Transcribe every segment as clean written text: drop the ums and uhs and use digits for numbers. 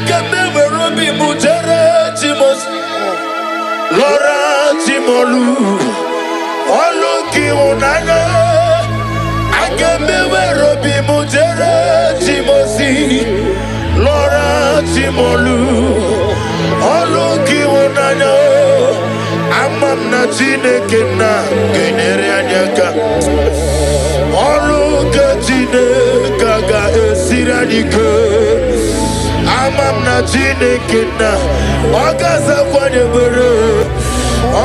Agamewerobi mujere timos Lora timolu Oluki unana Agamewerobi mujere timosi Lora timolu Oluki unana Amam na Chineke na genere anyaka Oluka Chineke ga esiradike Amam na Chineke na Ogaza kwanye bere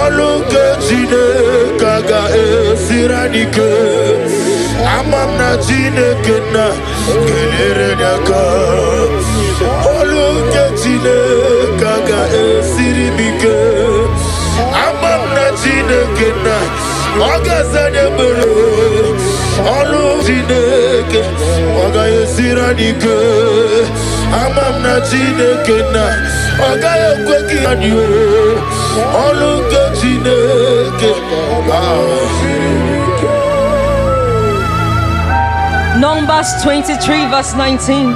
Oluka Chineke ga esiradike Amam na Chineke na genere anyaka Oluka Chineke ga esiridike Amam na Chineke na Ogaza nebere Olu Chineke Oga esiradike Amam na Chineke na Oga ekweki anyo Olu Chineke Numbers 23 verse 19.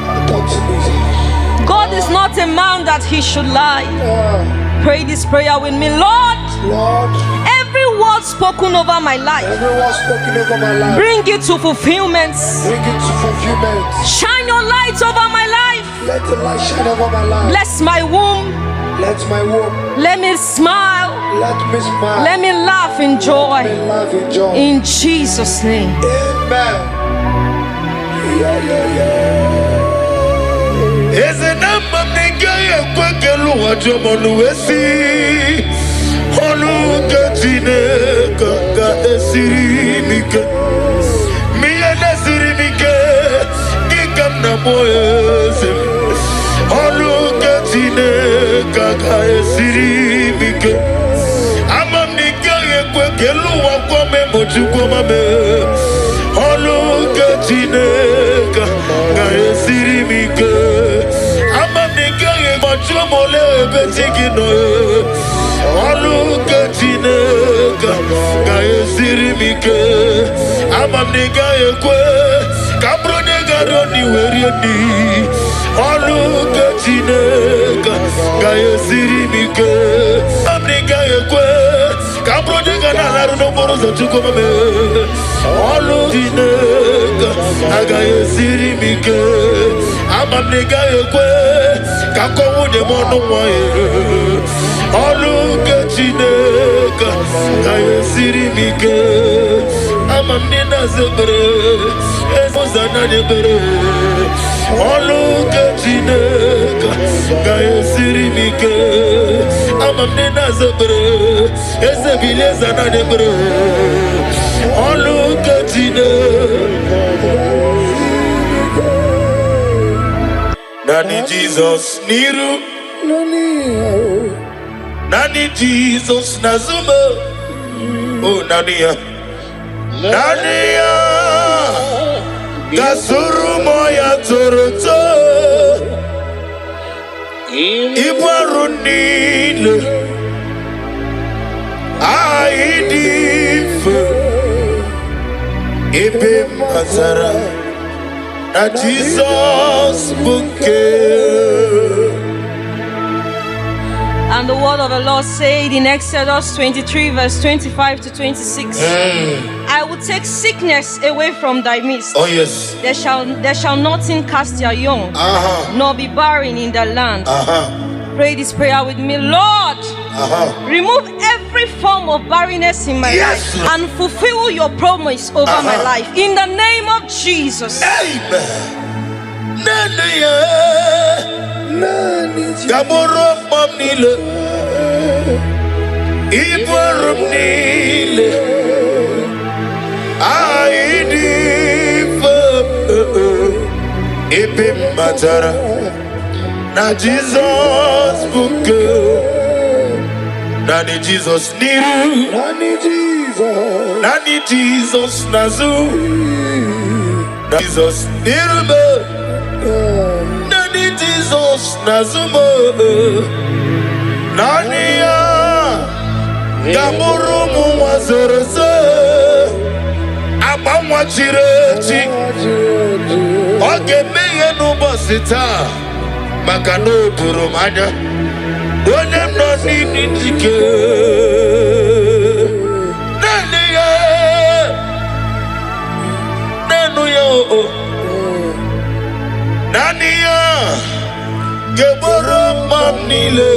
God is not a man that he should lie. Pray this prayer with me. Lord, every word spoken over my life, bring it to fulfillment. Shine your light over my life. Let the light shine over my life. Bless my womb. Let my womb. Let me smile. Let me smile. Let me laugh in joy. Let me laugh in joy. In Jesus' name. Amen. Is a number nigga kwekelu wajomonu wesi Oluka Chineke ga esirimike Miya nesirimike Gikam na moyese Oluka Chineke ga esirimike Amam nigga kwekelu wakome mochukwa mame Oluka Chineke ga esirimike Amam nigga mole betigino Oluka Chineke ga esirimike Amam nigga ekwe Kabro nigga roni werieni Oluka Chineke ga esirimike Amam nigga ekwe Kabro nigga na laru no morozo chuko mame Oluka Chineke ga esirimike Amam nigga ekwe Kako wunye mono mwae Oluka Chineke ga esirimike Amam nina zebere Ezozana nebere Oluka Chineke ga esirimike Amam nina zebere Ezebileza na nebere Oluka Chineke Nani Jesus niru Nani Jesus nazuma Oh Nania Nania Gasuru moya toroto Ibarunile Aidife Ibe Mazara Na Jesus bouquet. And the word of the Lord said in Exodus 23 verse 25 to 26. I will take sickness away from thy midst. Oh yes. There shall nothing cast their young, nor be barren in the land. Pray this prayer with me. Lord, remove every form of barrenness in my life and fulfill your promise over my life. In the name of Jesus. Amen. Gamorom mamnile Iborom nile Aidifa Ipim matara Na Jesus bouquet Nani Jesus niru Nani Jesus nazu Nani Jesus niru Nani Jesus nazumo Nani ya Gamurumu wazorose Abamwa chireti Oge meye nubosita maka na o doro m anya onye m nọ n'ike naanị ya naanị ya naanị ya ga-egboro mma m niile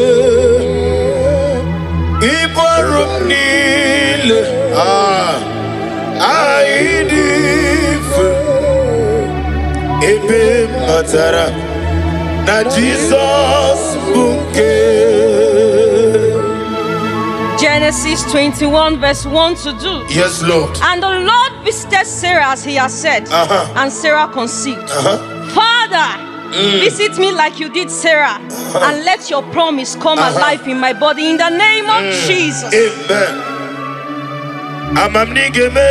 ibu ọrụ m niile dị mfe ebe m matara na Jizọs bụ nke. Genesis 21 verse 1 to 2. Yes, Lord. And the Lord visited Sarah as he had said, and Sarah conceived. Father, visit me like you did Sarah, and let your promise come alive in my body in the name of Jesus. Amen. Amam nigeme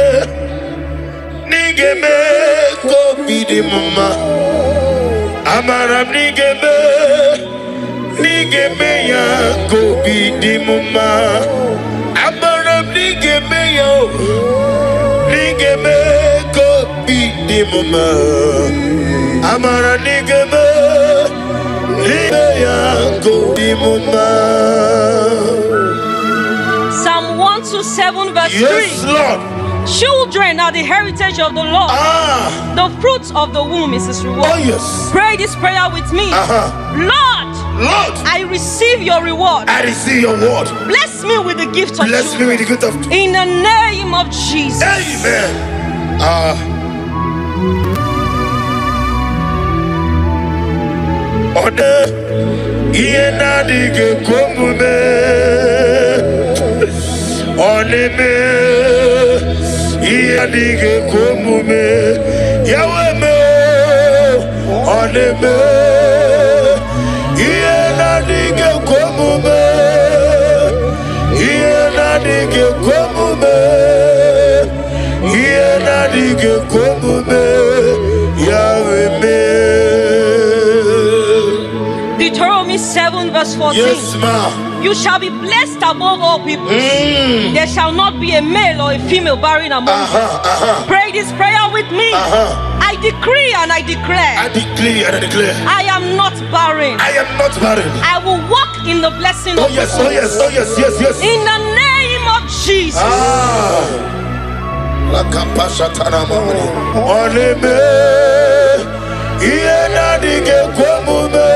ko bidi mama. Amaram nigeme ya ko bidi mama. Amaram nigeme ko bidi mama. Amaram nigeme ya ko bidi mama. Psalm 127 verse 3. Yes, Lord. Children are the heritage of the Lord. The fruits of the womb is his reward. Oh, yes. Pray this prayer with me. Lord, I receive your reward. I receive your word. Bless me with the gift of Bless me with the gift of. in the name of Jesus. Amen. Ode iena dige komume. Oneme iena dige komume. Yaweme oneme iena dige komume. Iena dige komume. Iena dige komume. Yaweme. Deuteronomy 7 verse 14. Yes, ma. You shall be blessed above all people. There shall not be a male or a female barren among you. Pray this prayer with me. I decree and I declare. I decree and I declare. I am not barren. I am not barren. I will walk in the blessing of yes, the oh yes, oh yes, yes, yes. in the name of Jesus. La kapashatana mamani. Oneme iena dige komume.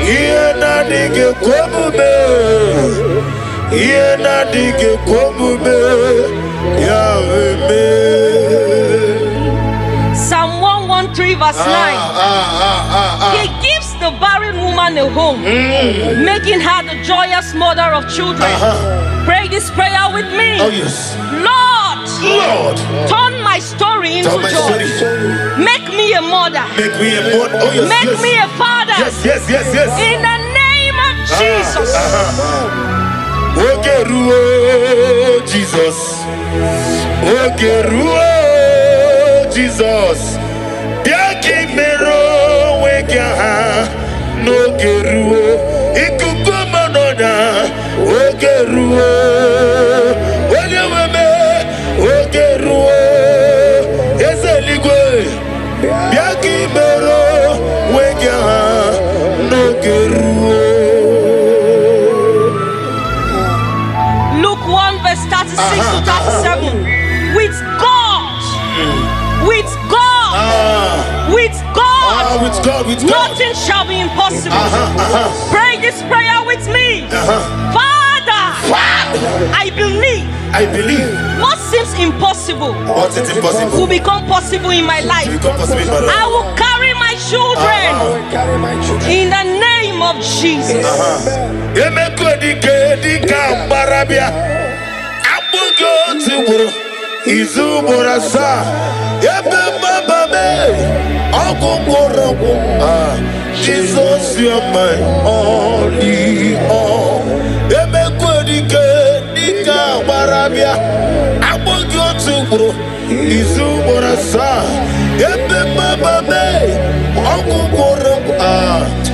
Iena dige komume. Iena dige komume. Yahweh. Psalm 113 verse 9. He gives the barren woman a home, making her the joyous mother of children. Pray this prayer with me. Oh yes. Lord, turn my story into joy. Make me a mother. Make me a mother. Oh yes. Make me a father. Yes. In the name of Jesus. Ogeruo Jesus. Ogeruo Jesus. Biaki mero wega no geruo. Ikuku manoda. Ogeruo. Onyeweme. Ogeruo. Ezeligwe. Biaki mero wega no geruo. Luke 1 verse 36 to 37. With God, nothing shall be impossible. Pray this prayer with me. Father, I believe. What seems impossible will become possible in my life. I will carry my children in the name of Jesus. Jesus, you are my only all.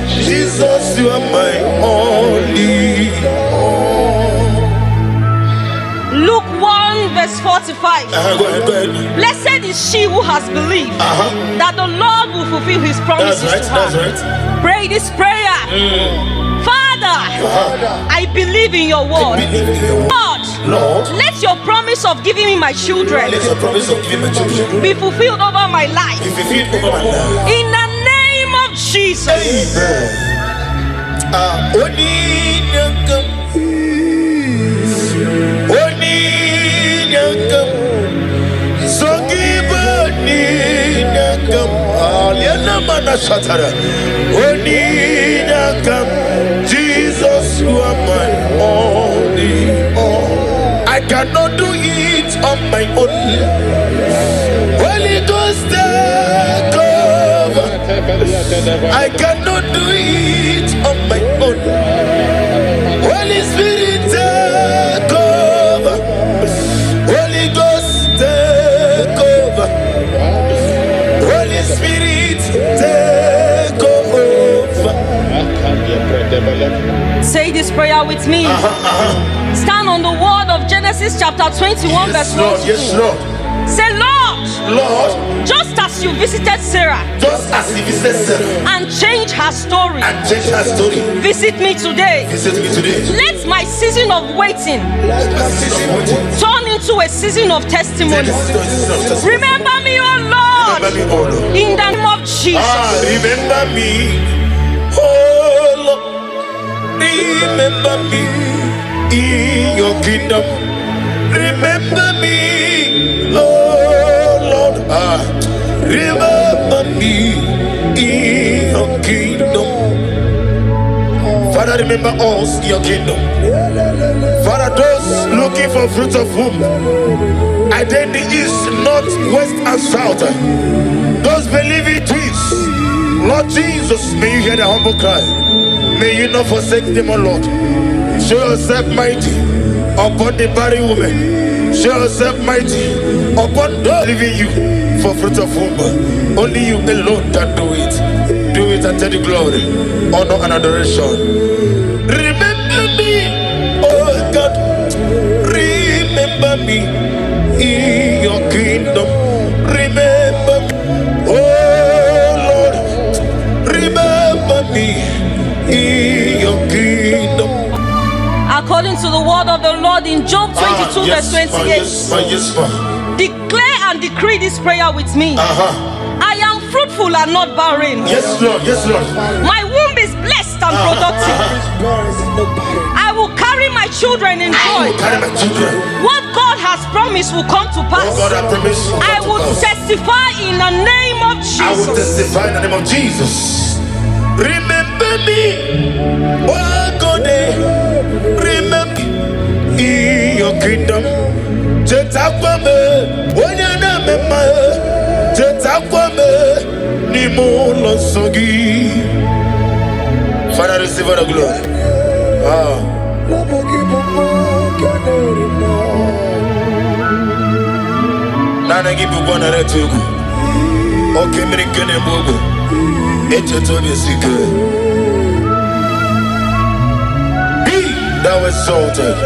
Jesus, you are my only all. Luke 1 verse 40 45. Go ahead. Blessed is she who has believed that the Lord will fulfill his promises That's right, to her. that's right. Pray this prayer. Father, I believe in your word. Lord, let your promise of giving me my children let your promise of giving my children be fulfilled over my life. be fulfilled over my life. In the name of Jesus. Jesus, you are my only all. I cannot do it on my own. Holy Ghost, take over. I cannot do it on my own. Holy Spirit, take over. Holy Ghost, take over. Holy Spirit, take over. Say this prayer with me. Stand on the word of Genesis chapter 21 verse 1 to 2. Yes, Lord. Say, Lord, Lord, just as you visited Sarah just as he visited Sarah and changed her story, and changed her story, visit me today. visit me today. Let my season of waiting Let my season of waiting turn into a season of testimony. Remember me, oh Lord, Remember me, oh Lord. in the name of Jesus. Remember me, oh Lord. Remember me in your kingdom. Remember me, oh Lord. Remember me in your kingdom. Father, remember us in your kingdom. Father, those looking for fruit of womb, either in the east, north, west, and south, those believing twins, Lord Jesus, may you hear the humble cry. May you not forsake them, O Lord. Show yourself mighty upon the barren woman. Show yourself mighty upon those believing you for fruit of womb. Only you alone can do it. Do it and take the glory, honor, and adoration. Remember me, oh God. Remember me in your kingdom. Remember me, oh Lord. Remember me in your kingdom. According to the word of the Lord in Job 22 verse 28. Yes, ma. Declare and decree this prayer with me. I am fruitful and not barren. Yes, Lord. Yes, Lord. My womb is blessed and productive. I will carry my children in joy. Carry my children. What God has promised will come to pass. God, I promise you. I will testify in the name of I will Jesus. testify in the name of Jesus. Remember me, oh God. Remember me in your kingdom. Chetakwame, wanyanamema. Chetakwame, nimulo sogi. Father, receive all the glory. Nana give you one at two. Okay, me kene bogo. Eche tobe sike. Be thou exalted.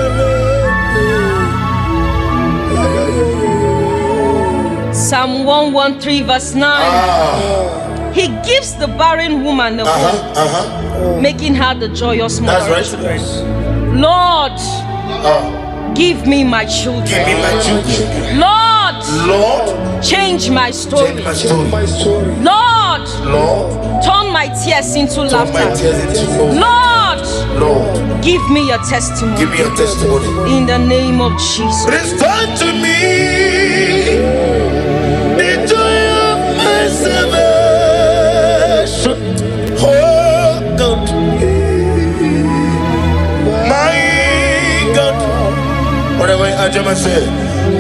Psalm 113 verse 9. He gives the barren woman a womb, making her the joyous mother. That's right. Lord, give me my children. Give me my children. Lord, Lord, change my story. change my story. Lord, Lord, turn my tears into turn laughter. my tears into gold. Lord, Lord, give me a testimony. give me your testimony. In the name of Jesus. Restore to me the joy of my salvation. Oh God, my God. Whatever I just said,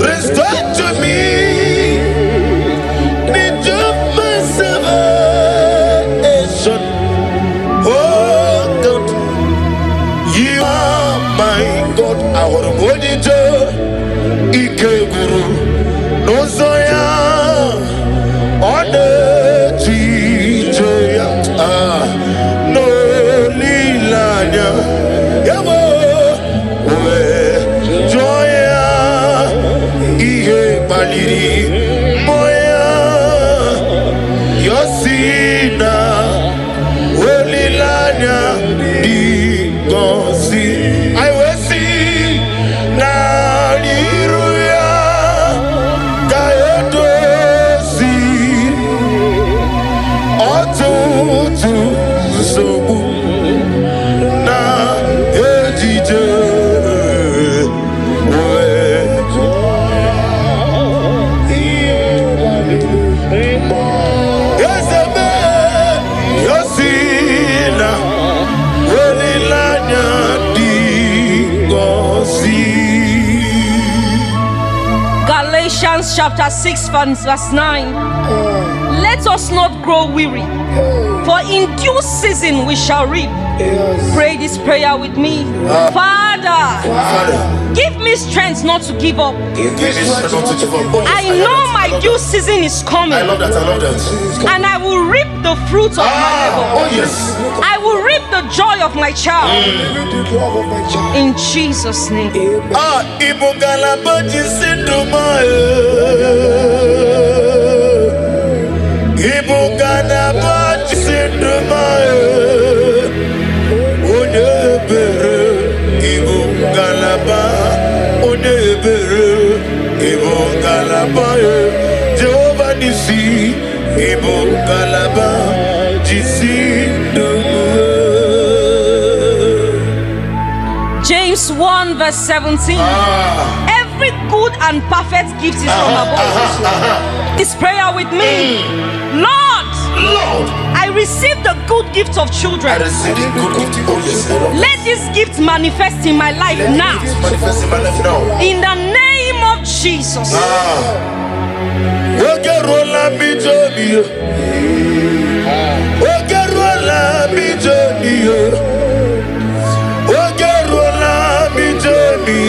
restore to me the joy of my salvation. Oh God, you are my God. I want to hold you to Ike Guru. No Zoya on the Chijoya. No Lilanya. Yabo. Joya. Ihe Aliri moya Yosina Olilanya Digosi I will see Naliruya Gayotosi Otutu Sobu Na Ejije Galatians chapter 6 verse 9. Let us not grow weary, for in due season we shall reap. Pray this prayer with me. Father, give me strength not to give up. I know my due season is coming. I love that. And I will reap the fruit of my labor. Oh yes. I will reap the joy of my child. In Jesus' name. Ibugala baji sinduma. Ibugala baji sinduma. Onebere. Ibugala ba. Onebere. Ibugala ba. Jehovah Nisi. Ibugala ba. Jisinduma. James 1 verse 17. Every good and perfect gift is from above. This prayer with me. Lord, I receive the good gift of children. I receive the good gift. Oh yes. Let this gift manifest in my life now. Manifest in my life now. In the name of Jesus. Ogerola bijoni. Ogerola bijoni. Ogerola bijoni.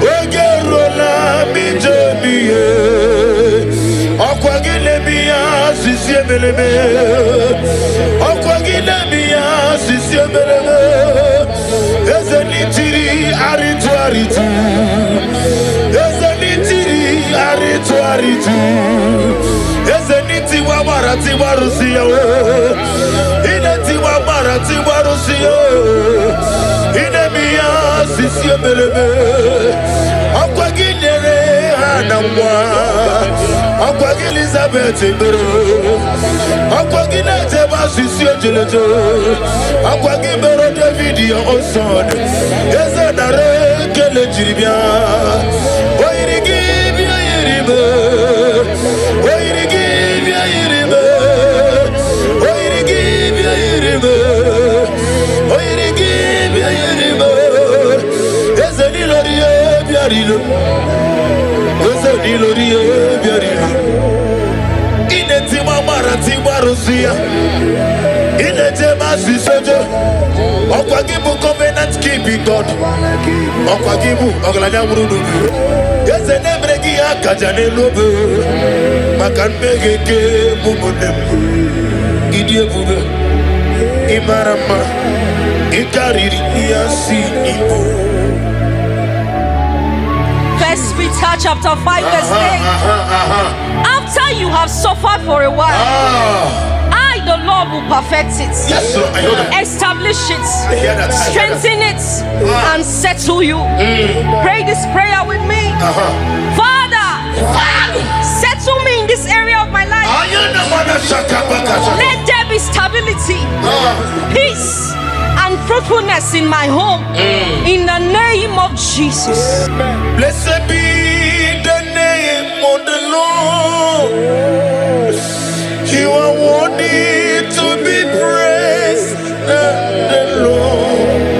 Ogerola bijoni. Okwagile biya sisiebelebe. Okwagile biya sisiebelebe. Ezenitiri aritu aritu. Ezenitiri aritu aritu. Ezeniti wabarati warusiya. Ineti wabarati warusiya. Inemiya sisiebelebe. Okwagile anamwa. Okwagile Elizabeth bero. Okwagile teba sisiejelejo. Okwagile bero David ya oson. Ezenare kele jiribia. Oirigi bia yiribe. Oirigi bia yiribe. Oirigi bia yiribe. Oirigi bia yiribe. Ezeni loriye biarilo. Ezeni loriye biarilo. Ineti mamarati warusia. Ineti masisojo. Okwagibu covenant keeping God. Okwagibu oglanya murudu. Yezene bregi akajane lobe. Makan megeke mumunem. Idie bube. Imarama. Ikariri yasi ibo. First Peter chapter 5 verse 8. After you have suffered for a while, I, the Lord, will perfect it. Yes, sir. I know that. Establish it, hear that. strengthen it, and settle you. Pray this prayer with me. Father, settle me in this area of my life. Let there be stability, peace, and fruitfulness in my home. In the name of Jesus. Blessed be the name of the Lord. You are worthy to be praised, the Lord.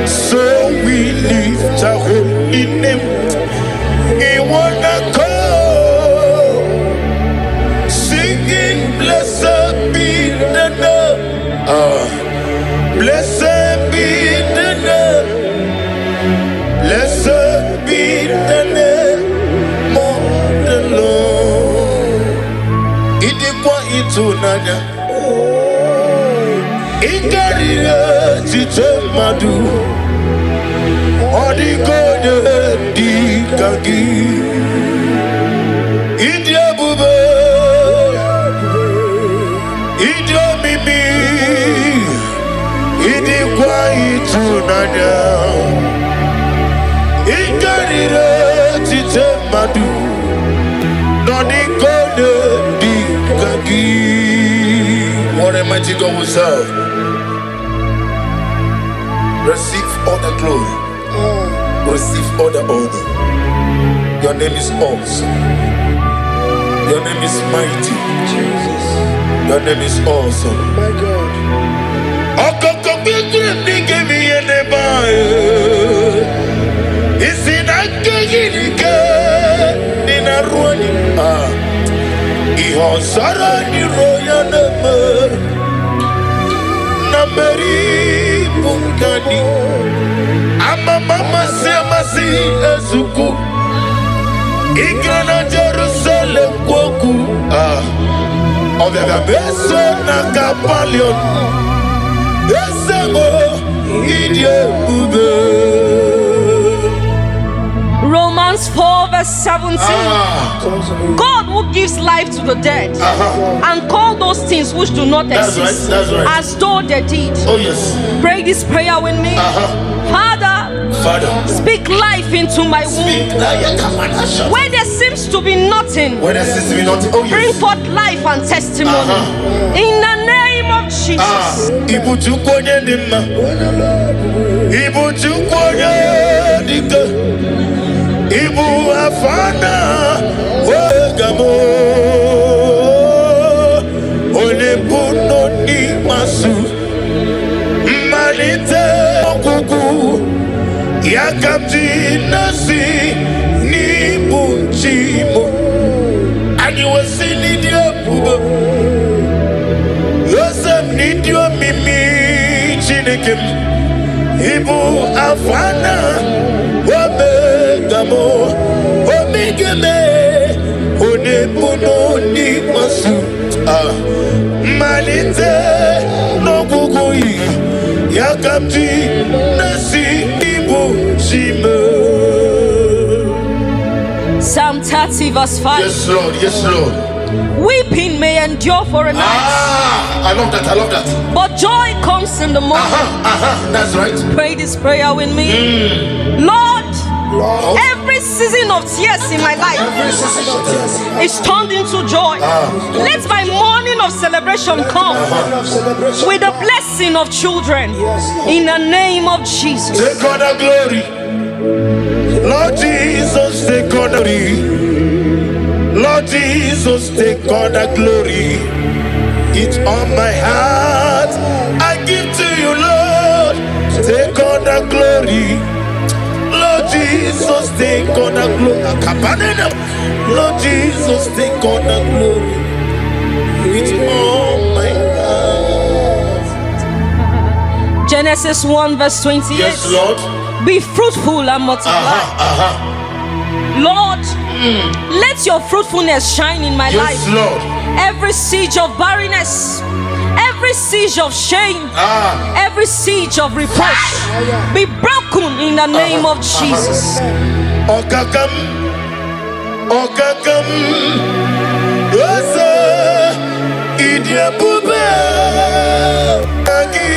So we lift our holy name. We wanna go singing, blessed be the name. Blessed be the name. Blessed be the name of the Lord. Idikwa itunanya. Ikarire chiche madu. Odigode Dikagi Idia Bube Idia Mimi Idi Kwai Tunanya Ikarire Tite Madu Odigode Dikagi. What a mighty God we serve. Receive all the glory. Receive all the honor. Your name is awesome. Your name is mighty. Jesus. Your name is awesome. My God. Ihosarani royanema Nameri Bungani Mama Semasi Ezuku Igana Jerusalem Kwoku Ovega Beso Nakapalion Esemo Idye Ube Romans 4 verse 17. God who gives life to the dead and call those things which do not exist that's right. as though they did. Oh yes. Pray this prayer with me. Father, speak life into my womb. Where there seems to be nothing, When there seems to be nothing. Oh bring yes. forth life and testimony. In the name of Jesus. Ibu Chukwonye Nima Ibu Chukwonye Dika Ibu Afana Wegamo Olebuno ni masu Malite Okuku Yakamti Nasi Ni Bunchimo Aniwasi Nidia Bubo Yosef Nidio Mimi Chinikim Ibu Afana Wabegamo Omigeme Onebuno ni masu Malite Nokukui Yakamti Nasi Ibu Shime. Psalm 30 verse 5. Yes Lord, yes Lord. Weeping may endure for a night, I love that, I love that. but joy comes in the morning. That's right. Pray this prayer with me. Lord, every season of tears in my life is turned into joy. Let my morning of celebration come with the blessing of children. In the name of Jesus. Take all the glory. Lord Jesus, take all the glory. Lord Jesus, take all the glory. It's on my heart. I give to you, Lord. Take all the glory. Lord Jesus, take all the glory. Lord Jesus, take all the glory. It's on my heart. Genesis 1 verse 28. Yes, Lord. Be fruitful and multiply. Lord, let your fruitfulness shine in my life. Yes, Lord. Every siege of barrenness, every siege of shame, every siege of reproach be broken in the name of Jesus. Okakam, Okakam, Osa, Idia Bube, Agi,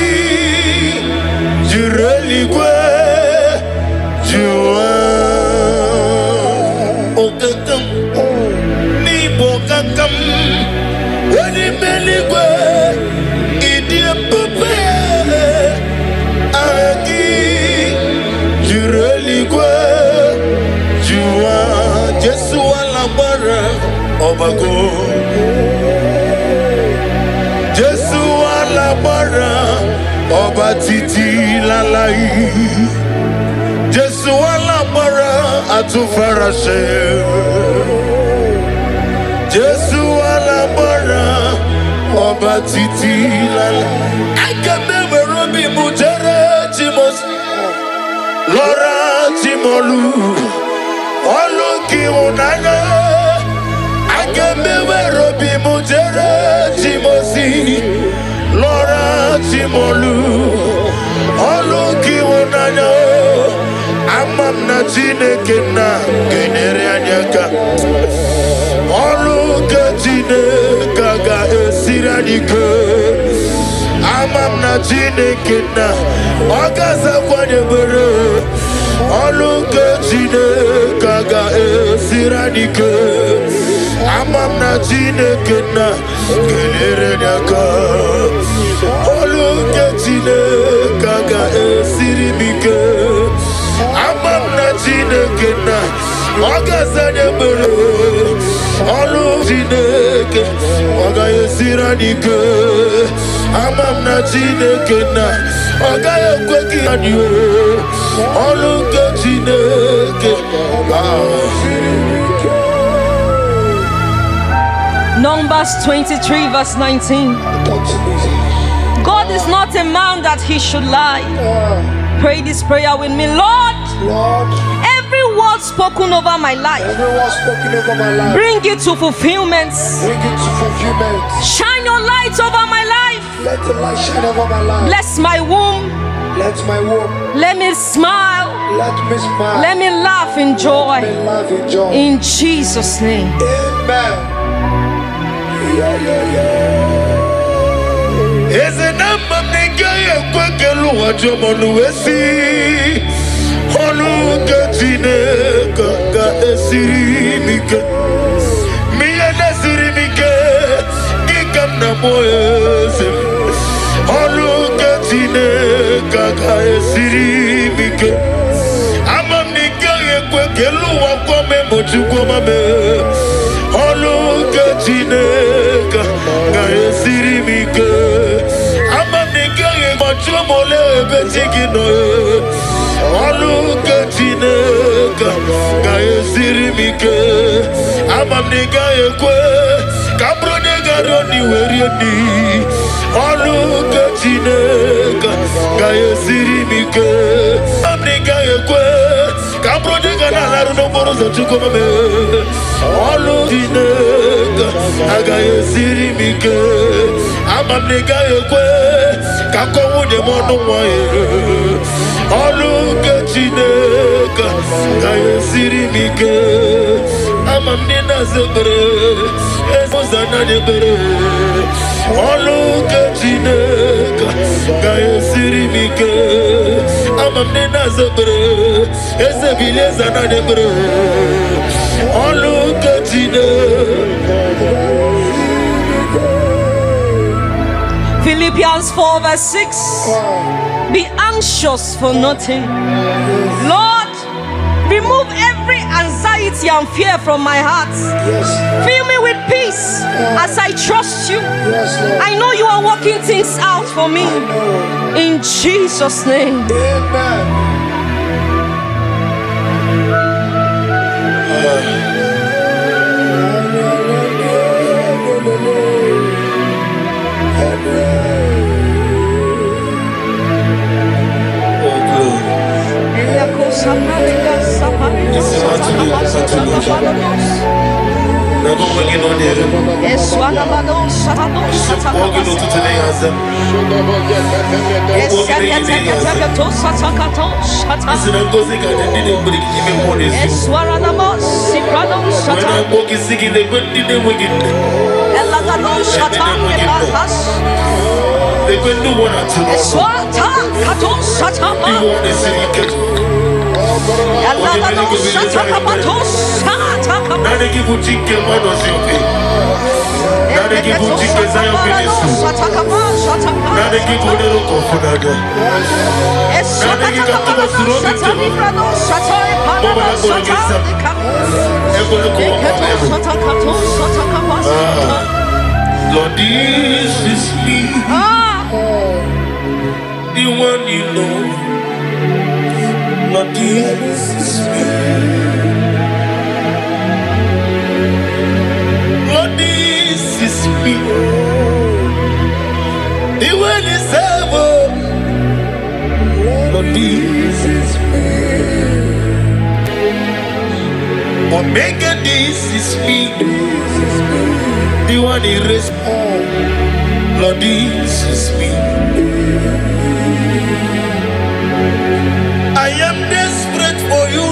Jureligwe, Jua, Okakam, Nibo Kakam, Wadimeligwe, Idia Bube, Agi, Jureligwe, Jua, Jesu Alabara, Obago. Jesu Alabara, Oba Titi Lalai. Jesu Alabara, Atufarashe. Jesu Alabara, Oba Titi Lalai. I can never be Mutere Timos. Laura Timolu, Oluki Unana, I can never be Mutere Timosi, Laura Timolu, Oluki Unana, I Chineke na genere anyaka. Olu ke Chineke ga esiri anyike. Amam na Chineke na ọgaza kwanyebere. Olu ke Chineke ga esiri anyike. Amam na Chineke na genere anyaka. Olu ke Chineke ga esiri mike. Amam na Chineke na ọgaza nyebere. Olu Chineke ọga esiri anyike. Amam na Chineke na ọga ekwe gị anyị. Olu nke Chineke. Numbers 23 verse 19. God is not a man that he should lie. Pray this prayer with me. Lord, every word spoken over my life, bring it to fulfillment. Shine your light over my life. Let the light shine over my life. Bless my womb. Let my womb. Let me smile. Let me smile. Let me laugh in joy. Let me laugh in joy. In Jesus' name. Amen. Eze na mamnege kwekelu wajomonu esi. Olu ke Chineke ga esiri mike. Miye nesiri mike. Gikam na moyeze. Olu ke Chineke ga esiri mike. Amamnege kwekelu wakome mochukoma me. Olu ke Chineke ga esiri mike. Amamnege mochumole betigino. Olu ke Chineke ga esiri mike. Amamnege ekwe kabrone ga doni werieni. Olu ke Chineke ga esiri mike. Amamnege ekwe kabrone ga na laru no boro zo chukoma me. Olu Chineke ga esiri mike. Amamnege ekwe kakowu de mono moye. Olu ke Chineke ga esiri mike. Amamnina zebre ezozana nebere. Olu ke Chineke ga esiri mike. Amamnina zebre ezebile zana nebere. Olu ke Chineke. Philippians 4 verse 6. Be anxious for nothing. Lord, remove every anxiety and fear from my heart. Yes. Fill me with peace as I trust you. Yes, Lord. I know you are working things out for me. In Jesus' name. Amen. Never working on it. Walking on today as them. When I'm walking singing, they went in the wicked. They went to one or two. You want to see it. Now they give you chicken, what was your pay? Now they give you chicken, Zion ministry. Now they give you little comfort. Now they give you too much room to Mama, I'm going to get some. I'm going to go on. Lord, this is me. The one you know. Lord, this is me. Lord, this is me. The one is ever. Lord, this is me. Omega, this is me. The one he raised. Lord, this is me. I am desperate for you.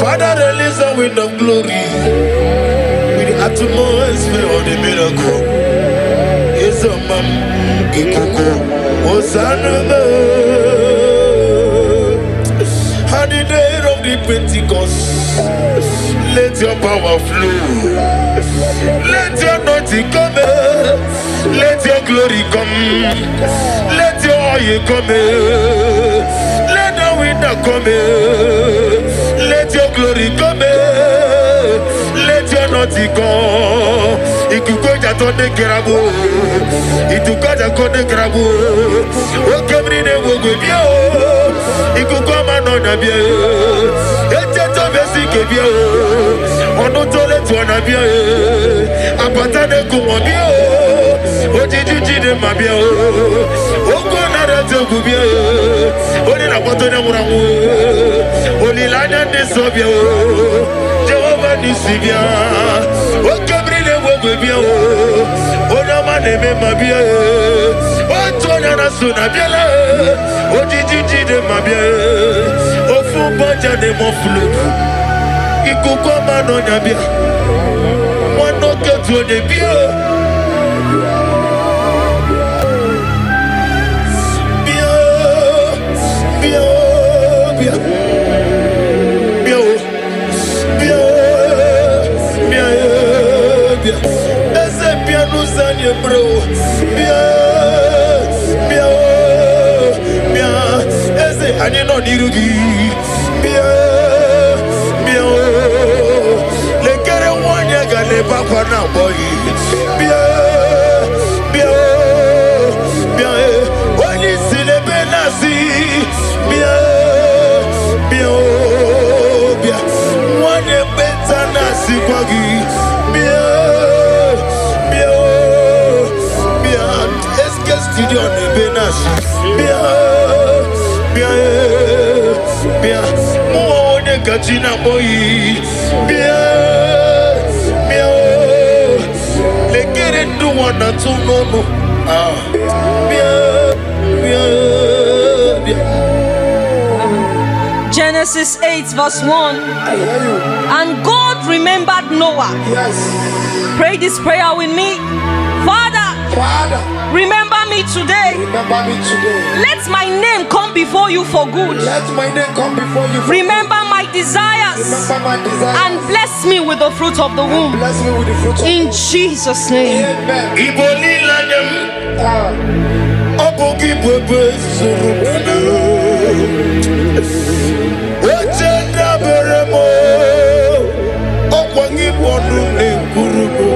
Father, release the wind of glory with the atmosphere of the miracle. Is a man, Ikuko, Hosanna. On the day of the Pentecost, let your power flow. Let your anointing come. Let your glory come. Let your oil come. Let the wind come. Let your glory come. Let your anointing come. Ikukoja tonde kerabu. Itukoja konde kerabu. Okemri ne wogwebio. Ikukoma no nabie. Echeto besi kebio. Ono tole tu nabie. Apatane kumwabio. Ojiji de mabio. Oko na rete gubio. Oni na poto ne muramu. Oni lanya de sobio. Jehovah nisibia. Okemri ne wogwebio. Ona maneme mabie. Otonya na sunabia. Ojiji de mabie. Ofu boja de moflu. Ikukoma no nabia. Wano ketu de bio. Ese piano sanye bro. Ese ani no dirugi. Le kere wanya gale papa na boy. Wani sile benasi. Wani beta nasi kwagi. Studio ne benash bien mo de gachina boy bien le kere do wana to no bien Genesis 8 verse 1. And God remembered Noah. Yes. Pray this prayer with me. Father, remember me today. Remember me today. Let my name come before you for good. Let my name come before you. Remember my desires. Remember my desires. And bless me with the fruit of the womb. Bless me with the fruit of In the womb. Jesus' name. Amen. Iboli lanyam obogi bebe surupana. Ochenda beremo okwangi bonu ne kurubu.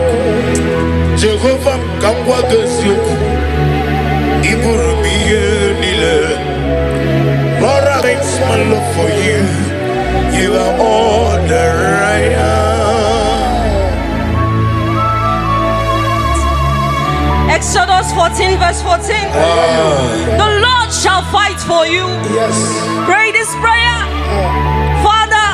Jehovah kangwa gesioku. Iburumiye nile. Lord, I thanks my love for you. You are all that I am. Exodus 14 verse 14. The Lord shall fight for you. Yes. Pray this prayer. Father,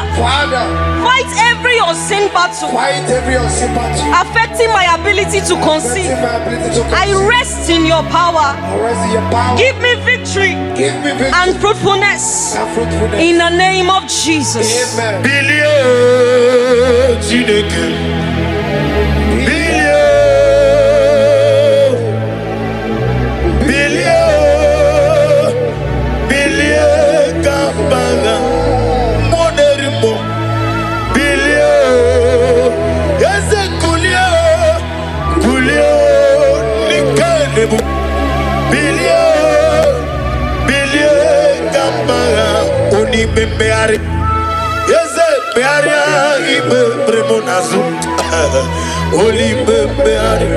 fight every unseen battle Fight every unseen battle. affecting my ability to conceive. I rest in your power. Rest in your power. Give me victory Give me victory and fruitfulness and fruitfulness. in the name of Jesus. Amen. Billion Chineke. Billion Kabaga. Moderimo. Billion. Yes, Kulio. Nikanebo. Billion. Oni beari. Yeze bearia ibe premonazu. Oli beari.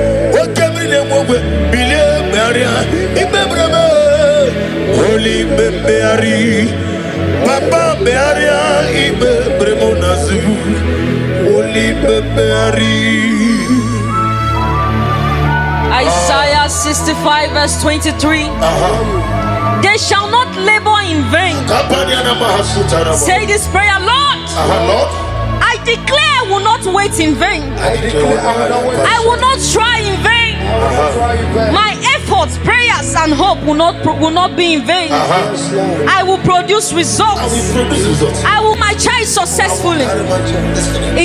Okemri ne mogwe bilie bearia ibe bremo. Oli beari. Papa bearia ibe premonazu. Oli beari. Isaiah 65 verse 23. They shall not labor in vain. Say this prayer, Lord. Lord, I declare I will not wait in vain. I will not try in vain. My efforts, prayers, and hope will not be in vain. I will produce results. I will my child successfully.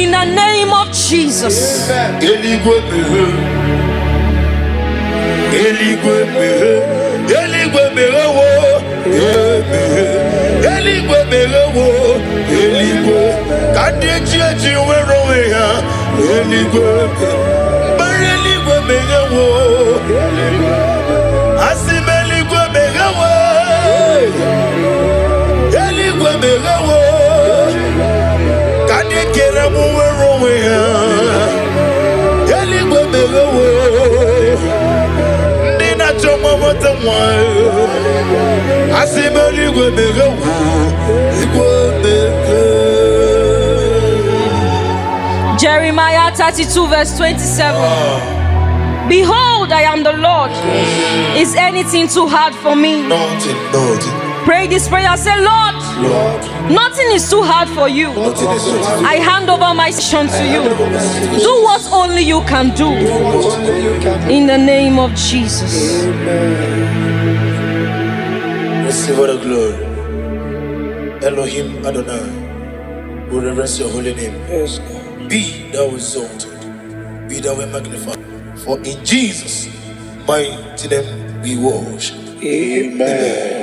In the name of Jesus. Eligwe merewo, eligwe, kadeji werowe ya, eligwe merewo, asimeligwe merewo, eligwe merewo, kadekera werowe ya, eligwe merewo. Jeremiah 32 verse 27. Behold, I am the Lord. Is anything too hard for me? Nothing. Pray this prayer. Say, Lord, nothing is too hard for you. I hand over my mission to you. Do what only you can do. In the name of Jesus. Receive all the glory. Elohim Adonai, we reverence your holy name. Yes, Be thou exalted, be thou magnified. For in Jesus' mighty name we worship. Amen.